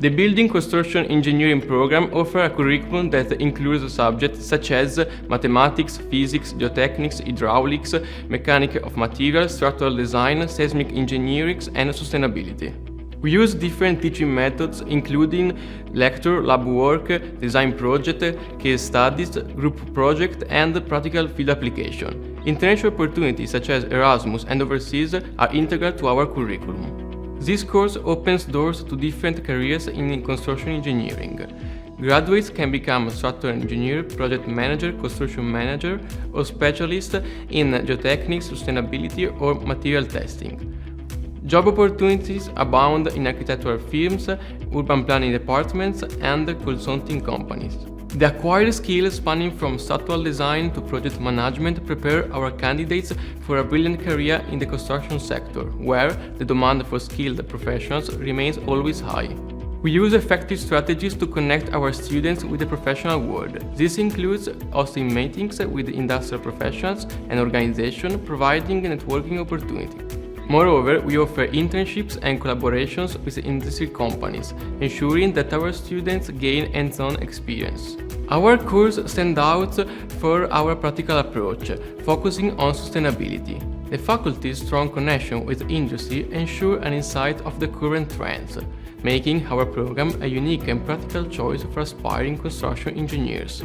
The Building Construction Engineering program offers a curriculum that includes subjects such as mathematics, physics, geotechnics, hydraulics, mechanics of materials, structural design, seismic engineering, and sustainability. We use different teaching methods including lecture, lab work, design project, case studies, group project, and practical field application. International opportunities such as Erasmus and overseas are integral to our curriculum. This course opens doors to different careers in construction engineering. Graduates can become structural engineer, project manager, construction manager, or specialist in geotechnics, sustainability, or material testing. Job opportunities abound in architectural firms, urban planning departments, and consulting companies. The acquired skills spanning from structural design to project management prepare our candidates for a brilliant career in the construction sector, where the demand for skilled professionals remains always high. We use effective strategies to connect our students with the professional world. This includes hosting meetings with industrial professionals and organizations, providing networking opportunities. Moreover, we offer internships and collaborations with industry companies, ensuring that our students gain hands-on experience. Our course stands out for our practical approach, focusing on sustainability. The faculty's strong connection with industry ensure an insight of the current trends, making our program a unique and practical choice for aspiring construction engineers.